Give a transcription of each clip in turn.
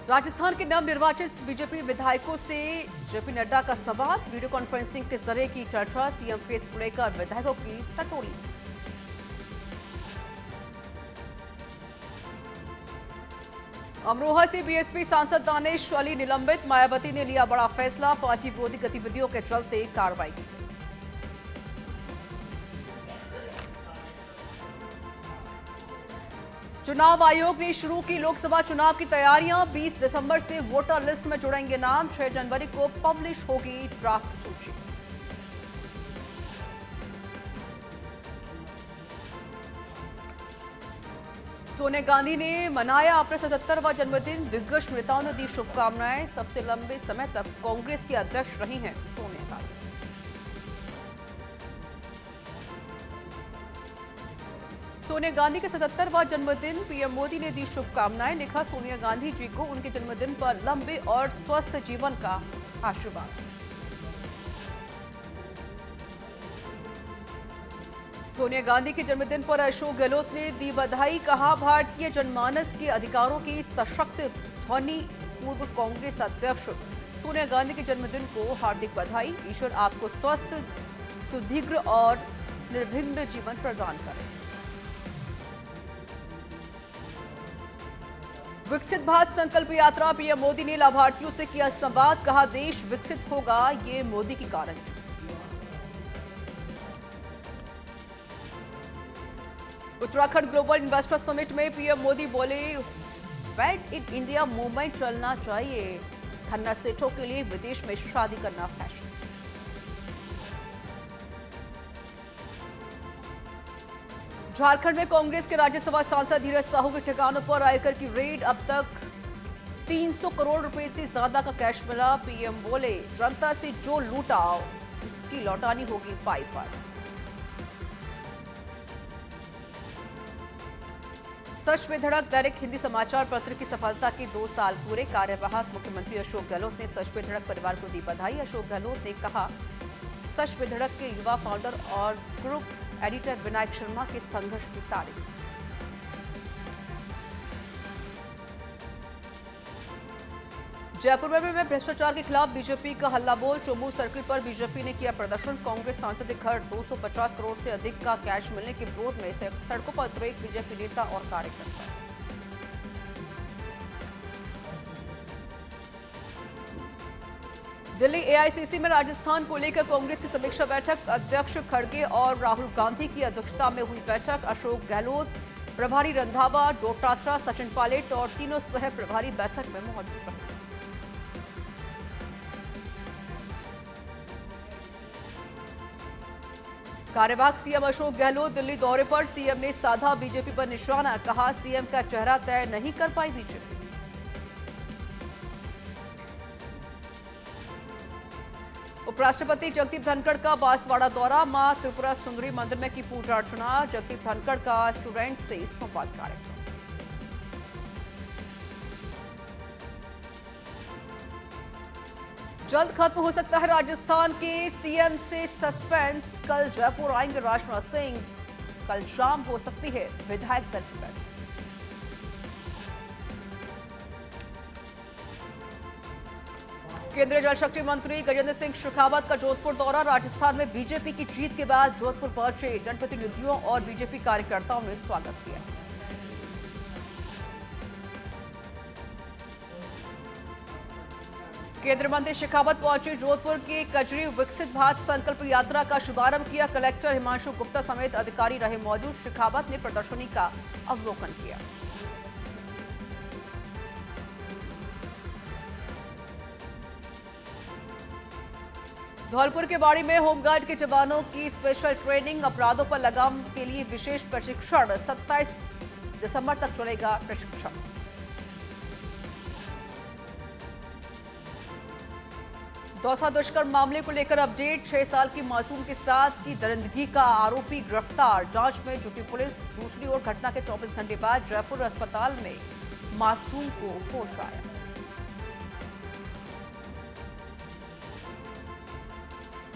राजस्थान के नवनिर्वाचित बीजेपी विधायकों से जेपी नड्डा का सवाल, वीडियो कॉन्फ्रेंसिंग के जरिए की चर्चा, सीएम फेस को लेकर विधायकों की टटोली। अमरोहा से बीएसपी सांसद दानिश अली निलंबित, मायावती ने लिया बड़ा फैसला, पार्टी विरोधी गतिविधियों के चलते कार्रवाई की। चुनाव आयोग ने शुरू की लोकसभा चुनाव की तैयारियां, 20 दिसंबर से वोटर लिस्ट में जुड़ेंगे नाम, 6 जनवरी को पब्लिश होगी ड्राफ्ट सूची। सोनिया गांधी ने मनाया अपना 77वां जन्मदिन, दिग्गज नेताओं ने दी शुभकामनाएं, सबसे लंबे समय तक कांग्रेस की अध्यक्ष रही हैं सोनिया गांधी। सोनिया गांधी के 77वां जन्मदिन, पीएम मोदी ने दी शुभकामनाएं, लिखा सोनिया गांधी जी को उनके जन्मदिन पर लंबे और स्वस्थ जीवन का आशीर्वाद। सोनिया गांधी के जन्मदिन पर अशोक गहलोत ने दी बधाई, कहा भारतीय जनमानस के अधिकारों की सशक्त ध्वनि। पूर्व कांग्रेस अध्यक्ष सोनिया गांधी के जन्मदिन को हार्दिक बधाई, ईश्वर आपको स्वस्थ, सुदीर्घ और निर्विघ्न जीवन प्रदान करे। विकसित भारत संकल्प यात्रा, पीएम मोदी ने लाभार्थियों से किया संवाद, कहा देश विकसित होगा ये मोदी की guarantee. Uttarakhand global investor summit में पीएम मोदी बोले, मेड इन इंडिया मूवमेंट चलना चाहिए, खन्ना सेठों के लिए विदेश में शादी करना फैशन। झारखंड में कांग्रेस के राज्यसभा सांसद धीरज साहू के ठिकानों पर आयकर की रेड, अब तक 300 करोड़ रुपए से ज्यादा का कैश मिला, पीएम बोले जनता से जो लूटा उसकी लौटानी होगी पाई पाई। सच में धड़क, दैनिक हिंदी समाचार पत्र की सफलता के 2 साल पूरे, कार्यवाहक मुख्यमंत्री अशोक गहलोत ने सच में धड़क परिवार को दी बधाई। अशोक गहलोत ने कहा सच में धड़क के युवा फाउंडर और ग्रुप एडिटर विनायक शर्मा के संघर्ष की तारीफ। जयपुर में भ्रष्टाचार के खिलाफ बीजेपी का हल्ला बोल, चोमू सर्किल पर बीजेपी ने किया प्रदर्शन, कांग्रेस सांसद के घर 250 करोड़ से अधिक का कैश मिलने के विरोध में सड़कों पर उतरे बीजेपी नेता और कार्यकर्ता। दिल्ली एआईसीसी में राजस्थान को लेकर कांग्रेस की समीक्षा बैठक, अध्यक्ष खड़गे और राहुल गांधी की अध्यक्षता में हुई बैठक, अशोक गहलोत, प्रभारी रंधावा, डोटासरा, सचिन पायलट और तीनों सह प्रभारी बैठक में मौजूद रहे। कार्यवाहक सीएम अशोक गहलोत दिल्ली दौरे पर, सीएम ने साधा बीजेपी पर निशाना, कहा सीएम का चेहरा तय नहीं कर पाई बीजेपी। उपराष्ट्रपति जगदीप धनखड़ का बांसवाड़ा दौरा, मां त्रिपुरा सुंदरी मंदिर में की पूजा अर्चना, जगदीप धनखड़ का स्टूडेंट से संवाद कार्यक्रम। जल्द खत्म हो सकता है राजस्थान के सीएम से सस्पेंस, कल जयपुर आएंगे राजनाथ सिंह, कल शाम हो सकती है विधायक दल की बैठक। केंद्रीय जल शक्ति मंत्री गजेंद्र सिंह शेखावत का जोधपुर दौरा, राजस्थान में बीजेपी की जीत के बाद जोधपुर पहुंचे जनप्रतिनिधियों और बीजेपी कार्यकर्ताओं ने स्वागत किया। केंद्रीय मंत्री शेखावत पहुंचे जोधपुर के कजरी, विकसित भारत संकल्प यात्रा का शुभारंभ किया, कलेक्टर हिमांशु गुप्ता समेत अधिकारी रहे मौजूद, शेखावत ने प्रदर्शनी का अवलोकन किया। धौलपुर के बाड़ी में होमगार्ड के जवानों की स्पेशल ट्रेनिंग, अपराधों पर लगाम के लिए विशेष प्रशिक्षण, 27 दिसंबर तक चलेगा प्रशिक्षण। दौसा दुष्कर्म मामले को लेकर अपडेट, 6 साल की मासूम के साथ की दरिंदगी का आरोपी गिरफ्तार, जांच में जुटी पुलिस। दूसरी ओर घटना के 24 घंटे बाद जयपुर अस्पताल में मासूम को होश आया।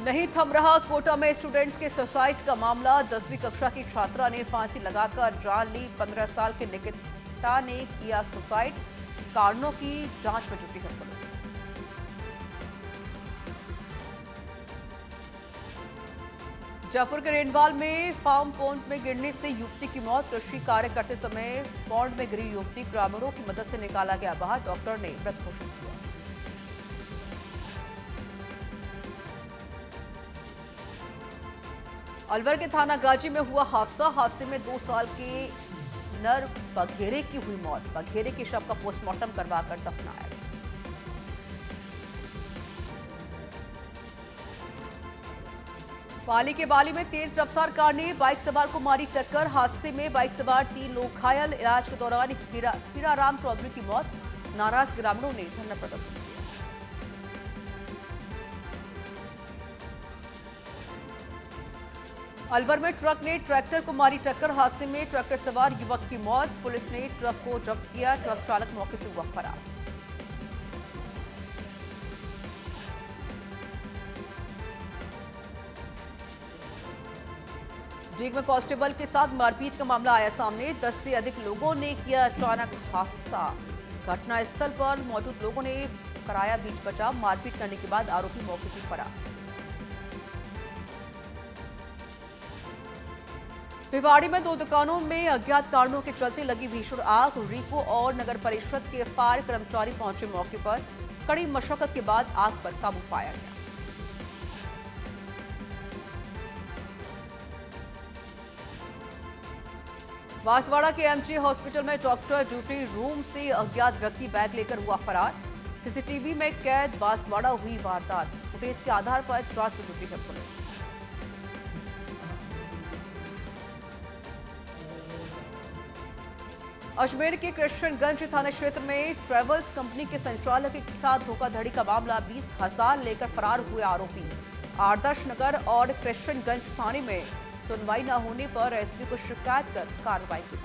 नहीं थम रहा कोटा में स्टूडेंट्स के सुसाइड का मामला, 10वीं कक्षा की छात्रा ने फांसी लगाकर जान ली, 15 साल के निकिता ने किया सुसाइड। कारणों की जांच में जुटी है पुलिस। जयपुर के रेंडवाल में फार्म पॉन्ड में गिरने से युवती की मौत। कृषि कार्य करते समय पॉन्ड में गिरी युवती, ग्रामीणों की मदद से निकाला गया बाहर। डॉक्टर ने मृत घोषित किया। अलवर के थाना गाजी में हुआ हादसे में 2 साल के नर बघेरे की हुई मौत। बघेरे के शव का पोस्टमार्टम करवाकर दफनाया गया। पाली के बाली में तेज रफ्तार कार ने बाइक सवार को मारी टक्कर। हादसे में बाइक सवार 3 लोग घायल। इलाज के दौरान हीराराम चौधरी की मौत। नाराज ग्रामीणों ने धरना प्रदर्शन किया। अलवर में ट्रक ने ट्रैक्टर को मारी टक्कर। हादसे में ट्रैक्टर सवार युवक की मौत। पुलिस ने ट्रक को जब्त किया। ट्रक चालक मौके से हुआ फरार। ड्रीग में कांस्टेबल के साथ मारपीट का मामला आया सामने। 10 से अधिक लोगों ने किया अचानक हादसा। घटनास्थल पर मौजूद लोगों ने कराया बीच बचाव। मारपीट करने के बाद आरोपी मौके से फरार। भिवाड़ी में 2 दुकानों में अज्ञात कारणों के चलते लगी भीषण आग। रीको और नगर परिषद के फायर कर्मचारी पहुंचे मौके पर। कड़ी मशक्कत के बाद आग पर काबू पाया गया। बांसवाड़ा के एमजे हॉस्पिटल में डॉक्टर ड्यूटी रूम से अज्ञात व्यक्ति बैग लेकर हुआ फरार। सीसीटीवी में कैद बांसवाड़ा हुई वारदात। फुटेज के आधार पर जांच में जुटी है पुलिस। अजमेर के कृष्णगंज थाना क्षेत्र में ट्रेवल्स कंपनी के संचालक के साथ धोखाधड़ी का मामला। 20,000 लेकर फरार हुए आरोपी। आदर्श नगर और कृष्णगंज थाने में सुनवाई न होने पर एसपी को शिकायत कर कार्रवाई की।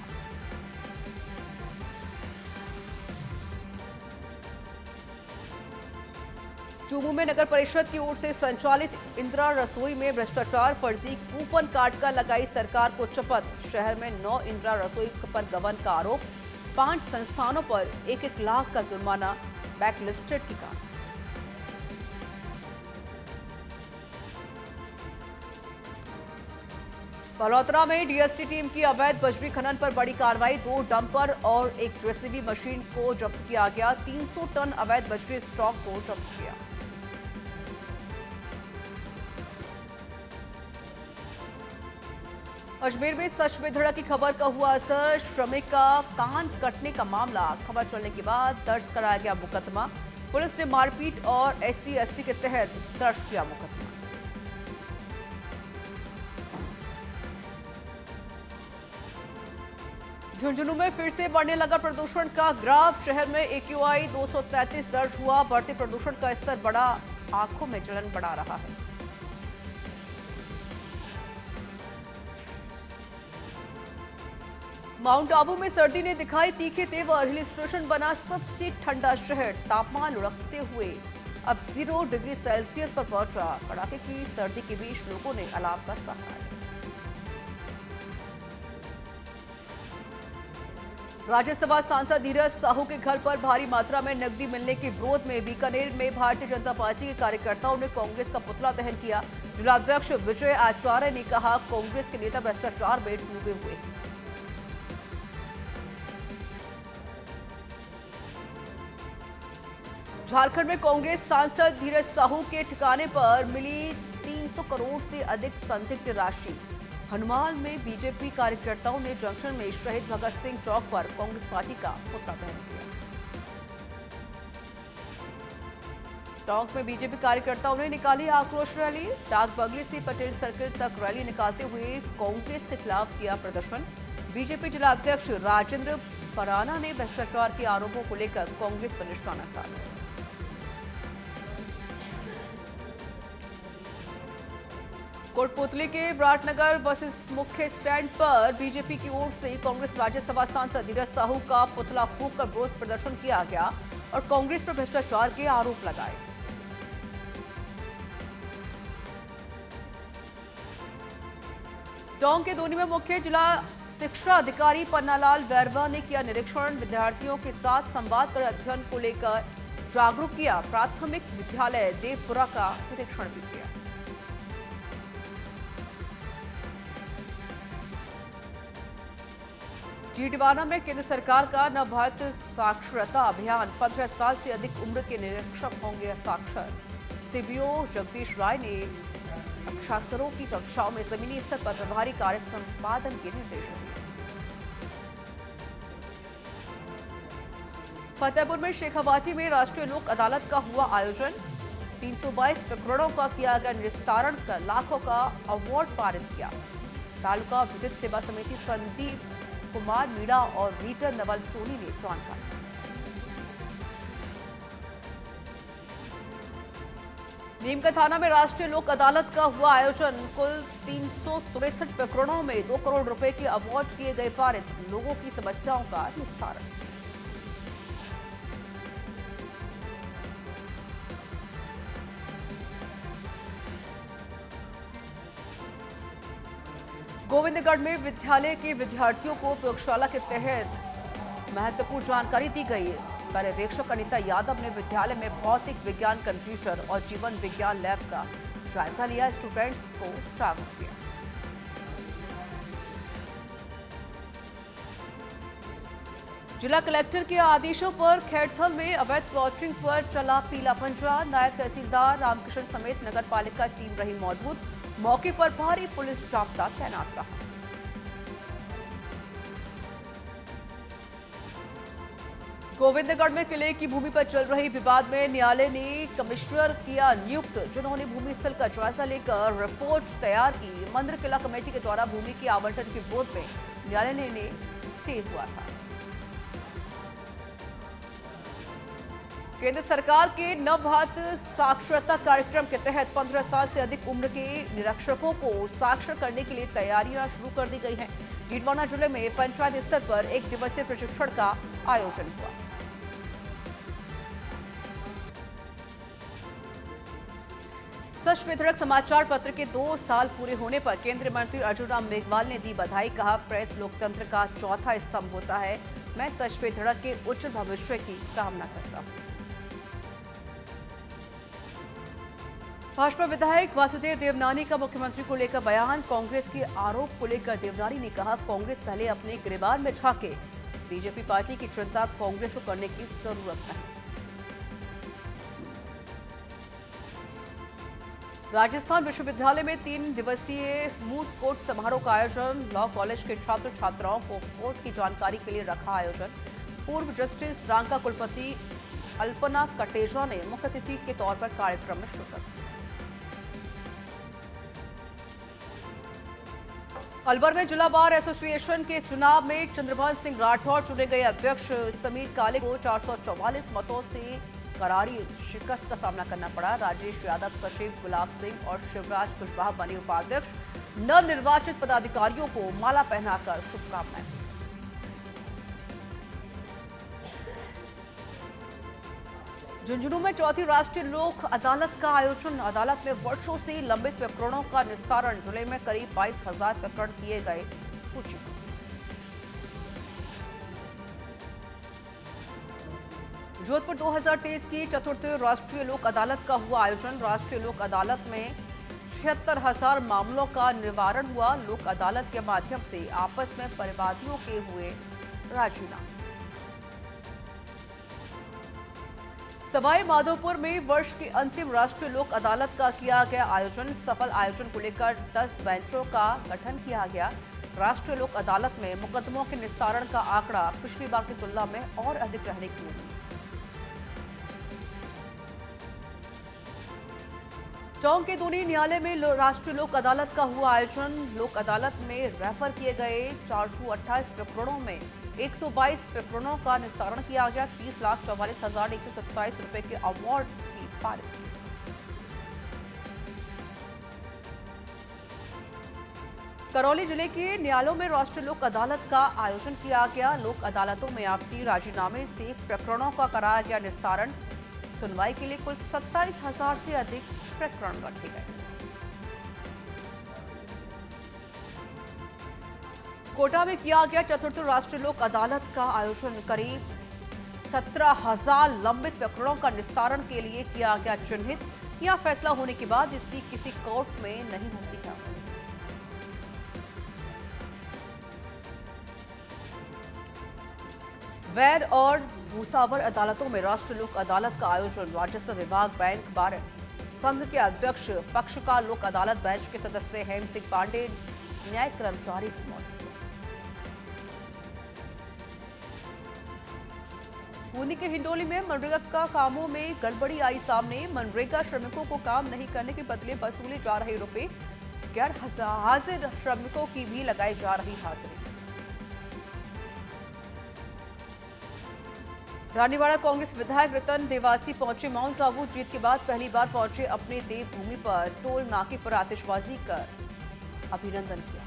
चूमू में नगर परिषद की ओर से संचालित इंदिरा रसोई में भ्रष्टाचार। फर्जी कूपन कार्ड का लगाई सरकार को चपत। शहर में 9 इंदिरा रसोई पर गबन का आरोप। 5 संस्थानों पर 1-1 लाख का जुर्माना। बैकलिस्टेड की कार। बलौतरा में डीएसटी टीम की अवैध बजरी खनन पर बड़ी कार्रवाई। 2 डंपर और 1 जेसीबी मशीन को जब्त किया गया। 300 टन अवैध बजरी स्टॉक को जब्त किया। अजमेर में सच में धड़क की खबर का हुआ असर। श्रमिक का कान कटने का मामला। खबर चलने के बाद दर्ज कराया गया मुकदमा। पुलिस ने मारपीट और SC/ST के तहत दर्ज किया मुकदमा। झुंझुनू में फिर से बढ़ने लगा प्रदूषण का ग्राफ। शहर में AQI 233 दर्ज हुआ। बढ़ते प्रदूषण का स्तर बड़ा आंखों में जलन बढ़ा रहा है। माउंट आबू में सर्दी ने दिखाई तीखे तेवर। हिल स्टेशन बना सबसे ठंडा शहर। तापमान लुढ़कते हुए अब 0 डिग्री सेल्सियस पर पहुंचा। कड़ाके की सर्दी के बीच लोगों ने अलाव का सहारा लिया। राज्यसभा सांसद धीरज साहू के घर पर भारी मात्रा में नकदी मिलने के विरोध में बीकानेर में भारतीय जनता पार्टी के कार्यकर्ताओं ने कांग्रेस का पुतला दहन किया। जिलाध्यक्ष विजय आचार्य ने कहा, कांग्रेस के नेता भ्रष्टाचार में डूबे हुए हैं। झारखंड में कांग्रेस सांसद धीरज साहू के ठिकाने पर मिली 300 करोड़ से अधिक संदिग्ध राशि। हनुमान में बीजेपी कार्यकर्ताओं ने जंक्शन में शहीद भगत सिंह चौक पर कांग्रेस पार्टी का पुतला दहन किया। टोंक में बीजेपी कार्यकर्ताओं ने निकाली आक्रोश रैली। डाक बंगले से पटेल सर्किल तक रैली निकालते हुए कांग्रेस के खिलाफ किया प्रदर्शन। बीजेपी जिलाध्यक्ष राजेंद्र पराना ने भ्रष्टाचार के आरोपों को लेकर कांग्रेस पर निशाना साधा। कोटपुतली के विराटनगर बस मुख्य स्टैंड पर बीजेपी की ओर से कांग्रेस राज्यसभा सांसद धीरज साहू का पुतला फूंककर विरोध प्रदर्शन किया गया और कांग्रेस पर भ्रष्टाचार के आरोप लगाए। टोंक के दोनी में मुख्य जिला शिक्षा अधिकारी पन्नालाल बैरवा ने किया निरीक्षण। विद्यार्थियों के साथ संवाद कर अध्ययन को लेकर जागरूक किया। प्राथमिक विद्यालय देवपुरा का निरीक्षण भी किया। टीडवाना में केंद्र सरकार का नव भारत साक्षरता अभियान। 15 साल से अधिक उम्र के निरीक्षक होंगे साक्षर। सीबीओ जगदीश राय ने छात्रों की कक्षाओं में जमीनी स्तर पर प्रभारी कार्य संपादन के निर्देश दिए। फतेहपुर में शेखावाटी में राष्ट्रीय लोक अदालत का हुआ आयोजन। 322 प्रकरणों का किया गया निस्तारण कर लाखों का अवार्ड पारित किया। तालुका विद्युत सेवा समिति संदीप कुमार मीणा और रीटर नवल सोनी ने जानकारी। नीमका थाना में राष्ट्रीय लोक अदालत का हुआ आयोजन। कुल 363 प्रकरणों में 2 करोड़ रुपए के अवार्ड किए गए पारित। लोगों की समस्याओं का निस्तारण। गोविंदगढ़ में विद्यालय के विद्यार्थियों को प्रयोगशाला के तहत महत्वपूर्ण जानकारी दी गई। पर्यवेक्षक अनीता यादव ने विद्यालय में भौतिक विज्ञान, कंप्यूटर और जीवन विज्ञान लैब का जायजा लिया। स्टूडेंट्स को जागरूक किया। जिला कलेक्टर के आदेशों पर खैरथल में अवैध प्लॉटिंग पर चला पीला पंजा। नायब तहसीलदार रामकृष्ण समेत नगर पालिका टीम रही मौजूद। मौके पर भारी पुलिस जाब्ता तैनात रहा। गोविंदगढ़ में किले की भूमि पर चल रही विवाद में न्यायालय ने कमिश्नर किया नियुक्त, जिन्होंने भूमि स्थल का जायजा लेकर रिपोर्ट तैयार की। मंदिर किला कमेटी के द्वारा भूमि के आवंटन के विरोध में न्यायालय ने स्टे हुआ था। केंद्र सरकार के नव भारत साक्षरता कार्यक्रम के तहत 15 साल से अधिक उम्र के निरीक्षकों को साक्षर करने के लिए तैयारियां शुरू कर दी गई हैं। टीडवाना जिले में पंचायत स्तर पर 1 दिवसीय प्रशिक्षण का आयोजन हुआ। सच विधेयक समाचार पत्र के 2 साल पूरे होने पर केंद्रीय मंत्री अर्जुन राम मेघवाल ने दी बधाई। कहा, प्रेस लोकतंत्र का चौथा स्तंभ होता है। मैं सच विधेयक के उज्जवल भविष्य की कामना करता हूं। भाजपा विधायक वासुदेव देवनानी का मुख्यमंत्री को लेकर बयान। कांग्रेस के आरोप को लेकर देवनानी ने कहा, कांग्रेस पहले अपने गिरबान में झांके। बीजेपी पार्टी की चिंता कांग्रेस को करने की जरूरत है। राजस्थान विश्वविद्यालय में 3 दिवसीय मूट कोर्ट समारोह का आयोजन। लॉ कॉलेज के छात्र छात्राओं को कोर्ट की जानकारी के लिए रखा आयोजन। पूर्व जस्टिस रांका कुलपति अल्पना कटेजा ने मुख्य अतिथि के तौर पर कार्यक्रम में शिरकत की। अलवर में जिला बार एसोसिएशन के चुनाव में चंद्रभान सिंह राठौर चुने गए अध्यक्ष। समीर काले को 444 मतों से करारी शिकस्त का सामना करना पड़ा। राजेश यादव सचिव, गुलाब सिंह और शिवराज कुशवाहा बने उपाध्यक्ष। नवनिर्वाचित पदाधिकारियों को माला पहनाकर शुभकामनाएं। झुंझुनू में चौथी राष्ट्रीय लोक अदालत का आयोजन। अदालत में वर्षों से लंबित प्रकरणों का निस्तारण। जिले में करीब 22,000 प्रकरण किए गए सूचीबद्ध। जोधपुर 2023 की चतुर्थ राष्ट्रीय लोक अदालत का हुआ आयोजन। राष्ट्रीय लोक अदालत में 76,000 मामलों का निवारण हुआ। लोक अदालत के माध्यम से आपस में परिवादियों के हुए राजीनामे। सवाई माधोपुर में वर्ष की अंतिम राष्ट्रीय लोक अदालत का किया गया आयोजन। सफल आयोजन को लेकर 10 बेंचों का गठन किया गया। राष्ट्रीय लोक अदालत में मुकदमों के निस्तारण का आंकड़ा पिछली बार की तुलना में और अधिक रहने की उम्मीद। टोंक के दूनी न्यायालय में राष्ट्रीय लोक अदालत का हुआ आयोजन। लोक अदालत में रेफर किए गए 428 प्रकरणों में 122 प्रकरणों का निस्तारण किया गया। 30,44,127 रुपए के अवार्ड भी पारित किए। करौली जिले के न्यायालयों में राष्ट्रीय लोक अदालत का आयोजन किया गया। लोक अदालतों में आपसी राजीनामे से प्रकरणों का कराया गया निस्तारण। सुनवाई के लिए कुल 27,000 से अधिक प्रकरण रखे गए। कोटा में किया गया चतुर्थ राष्ट्रीय लोक अदालत का आयोजन। करीब 17,000 लंबित प्रकरणों का निस्तारण के लिए किया गया चिन्हित। यह फैसला होने के बाद इसकी किसी कोर्ट में नहीं होती है। वैर और भूसावर अदालतों में राष्ट्रीय लोक अदालत का आयोजन। राजस्व विभाग, बैंक, बार संघ के अध्यक्ष, पक्षकार, लोक अदालत बेंच के सदस्य हेम सिंह पांडे, न्याय कर्मचारी भी मौजूद। बूंदी के हिंडोली में मनरेगा का कामों में गड़बड़ी आई सामने। मनरेगा श्रमिकों को काम नहीं करने के बदले वसूले जा रहे रुपए, गैर हाजिर श्रमिकों की भी लगाई जा रही हाजिरी। रानीवाड़ा कांग्रेस विधायक रतन देवासी पहुंचे माउंट आबू। जीत के बाद पहली बार पहुंचे अपने देवभूमि पर। टोल नाके पर आतिशबाजी कर अभिनंदन किया।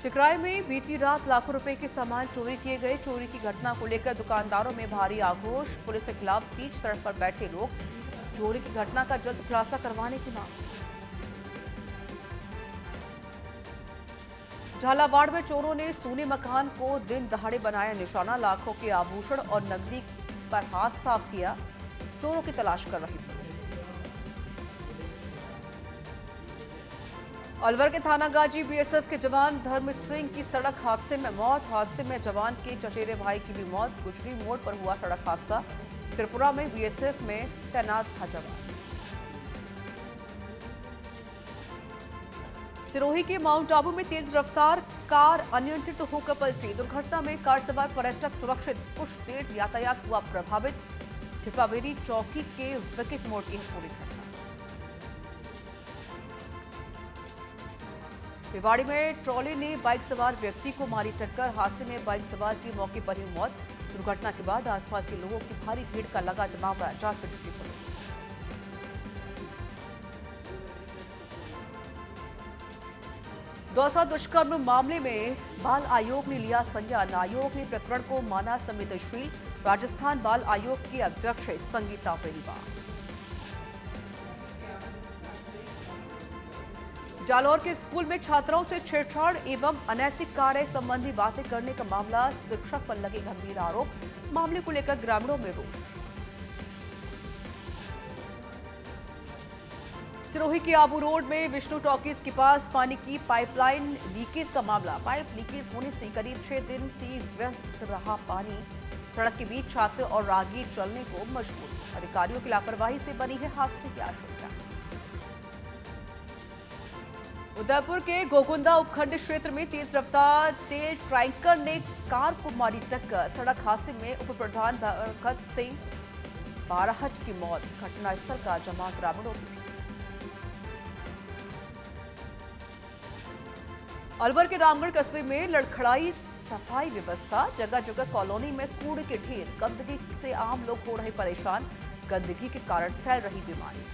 सिकराय में बीती रात लाखों रुपए के सामान चोरी किए गए। चोरी की घटना को लेकर दुकानदारों में भारी आक्रोश। पुलिस के खिलाफ बीच सड़क पर बैठे लोग। चोरी की घटना का जल्द खुलासा करवाने की मांग। झालावाड़ में चोरों ने सोने मकान को दिन दहाड़े बनाया निशाना। लाखों के आभूषण और नकदी पर हाथ साफ किया। चोरों की तलाश कर रही पुलिस। अलवर के थाना गाजी बीएसएफ के जवान धर्म सिंह की सड़क हादसे में मौत। हादसे में जवान के चचेरे भाई की भी मौत। गुजरी मोड़ पर हुआ सड़क हादसा। त्रिपुरा में बीएसएफ में तैनात था जवान। सिरोही के माउंट आबू में तेज रफ्तार कार अनियंत्रित होकर पलटी। दुर्घटना में कार सवार पर्यटक सुरक्षित, कुछ देर यातायात हुआ प्रभावित। छिपावेरी चौकी के विकेट मोड़ की पूरी घटना। भिवाड़ी में ट्रॉली ने बाइक सवार व्यक्ति को मारी टक्कर। हादसे में बाइक सवार की मौके पर ही मौत। दुर्घटना के बाद आसपास के लोगों की भारी भीड़ का लगा जमाव। जांच में जुटी पुलिस। दौसा दुष्कर्म मामले में बाल आयोग ने लिया संज्ञान। आयोग ने प्रकरण को माना संवेदनशील। राजस्थान बाल आयोग की अध्यक्ष संगीता बेनीवाल। जालौर के स्कूल में छात्राओं से छेड़छाड़ एवं अनैतिक कार्य संबंधी बातें करने का मामला। शिक्षक पर लगे गंभीर आरोप। मामले को लेकर ग्रामीणों में रोष। सिरोही के आबू रोड में विष्णु टॉकीज के पास पानी की पाइपलाइन लीकेज का मामला। पाइप लीकेज होने से करीब 6 दिन से व्यस्त रहा पानी। सड़क के बीच छात्र और राहगीर चलने को मजबूर। अधिकारियों की लापरवाही से बनी है हादसे की आशंका। उदयपुर के गोकुंदा उपखंड क्षेत्र में तेज रफ्तार तेज टैंकर ने कार को मारी टक्कर। सड़क हादसे में उप प्रधान भगत सिंह बाराहट की मौत। घटनास्थल का जमा ग्रामीणों की। अलवर के रामगढ़ कस्बे में लड़खड़ाई सफाई व्यवस्था। जगह जगह कॉलोनी में कूड़े के ढेर। गंदगी से आम लोग हो रहे परेशान। गंदगी के कारण फैल रही बीमारी।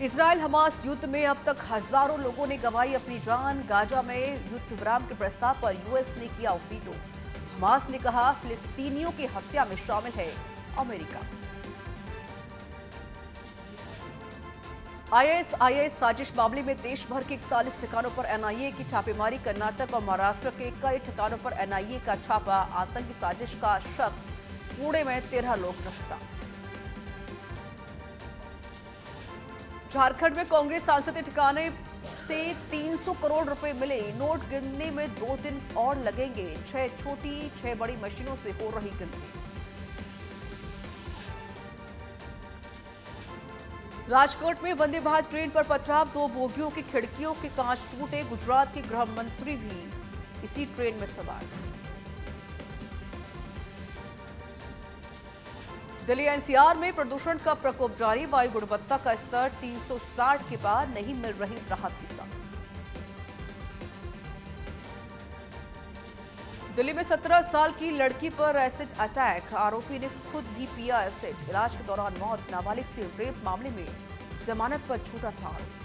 इजरायल हमास युद्ध में अब तक हजारों लोगों ने गंवाई अपनी जान। गाजा में युद्ध विराम के प्रस्ताव पर यूएस ने किया वीटो। हमास ने कहा फिलिस्तीनियों की हत्या में शामिल है अमेरिका। आईएसआईएस साजिश मामले में देश भर के 41 ठिकानों पर एनआईए की छापेमारी। कर्नाटक और महाराष्ट्र के कई ठिकानों पर एनआईए का छापा। आतंकी साजिश का शक। पुणे में 13 लोग गिरफ्तार। झारखंड में कांग्रेस सांसद के ठिकाने से 300 करोड़ रुपए मिले। नोट गिनने में 2 दिन और लगेंगे। 6 छोटी 6 बड़ी मशीनों से हो रही गिनती। राजकोट में वंदे भारत ट्रेन पर पथराव। 2 बोगियों की खिड़कियों के कांच टूटे। गुजरात के गृह मंत्री भी इसी ट्रेन में सवार। दिल्ली एनसीआर में प्रदूषण का प्रकोप जारी। वायु गुणवत्ता का स्तर 360 के बाद नहीं मिल रही राहत की सांस। दिल्ली में 17 साल की लड़की पर एसिड अटैक। आरोपी ने खुद भी पिया एसिड। इलाज के दौरान मौत। नाबालिग से रेप मामले में जमानत पर छूटा था आरोपी।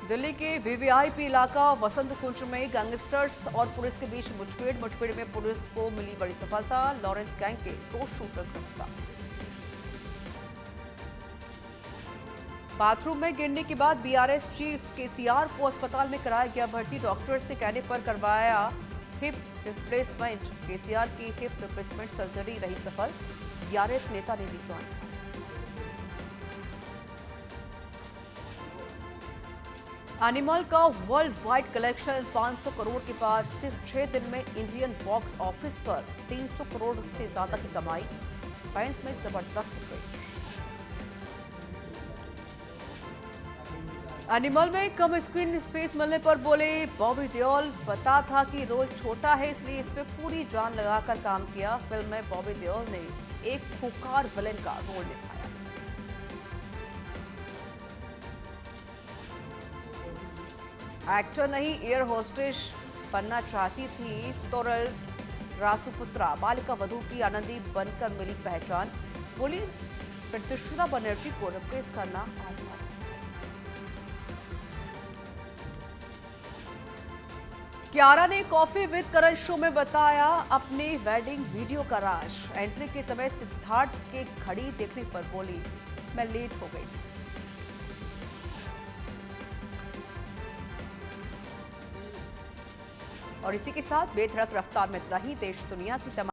दिल्ली के वीवीआईपी इलाका वसंत कुंज में गैंगस्टर्स और पुलिस के बीच मुठभेड़ में पुलिस को मिली बड़ी सफलता। लॉरेंस गैंग के 2 शूटर गिरफ्तार। बाथरूम में गिरने के बाद बीआरएस चीफ केसीआर को अस्पताल में कराया गया भर्ती। डॉक्टर्स के कहने पर करवाया हिप रिप्लेसमेंट। केसीआर की हिप रिप्लेसमेंट सर्जरी रही सफल। बीआरएस नेता ने दी जान। एनिमल का वर्ल्ड वाइड कलेक्शन 500 करोड़ के पार। सिर्फ 6 दिन में इंडियन बॉक्स ऑफिस पर 300 करोड़ से ज्यादा की कमाई। फैंस में जबरदस्त क्रेज। एनिमल में कम स्क्रीन स्पेस मिलने पर बोले बॉबी देओल, पता था कि रोल छोटा है इसलिए इस पे पूरी जान लगाकर काम किया। फिल्म में बॉबी देओल ने एक खूंखार विलेन का रोल निभाया। एक्टर नहीं एयर होस्टेस बनना चाहती थी तोरल रासुपुत्रा। बालिका वधू की आनंदी बनकर मिली पहचान। बोली प्रतिष्ठा बनर्जी को रिप्लेस करना आसान। कियारा ने कॉफी विद करण शो में बताया अपने वेडिंग वीडियो का राज। एंट्री के समय सिद्धार्थ के घड़ी देखने पर बोली मैं लेट हो गई। और इसी के साथ बेधड़क रफ्तार में इतना ही। देश दुनिया की तमाम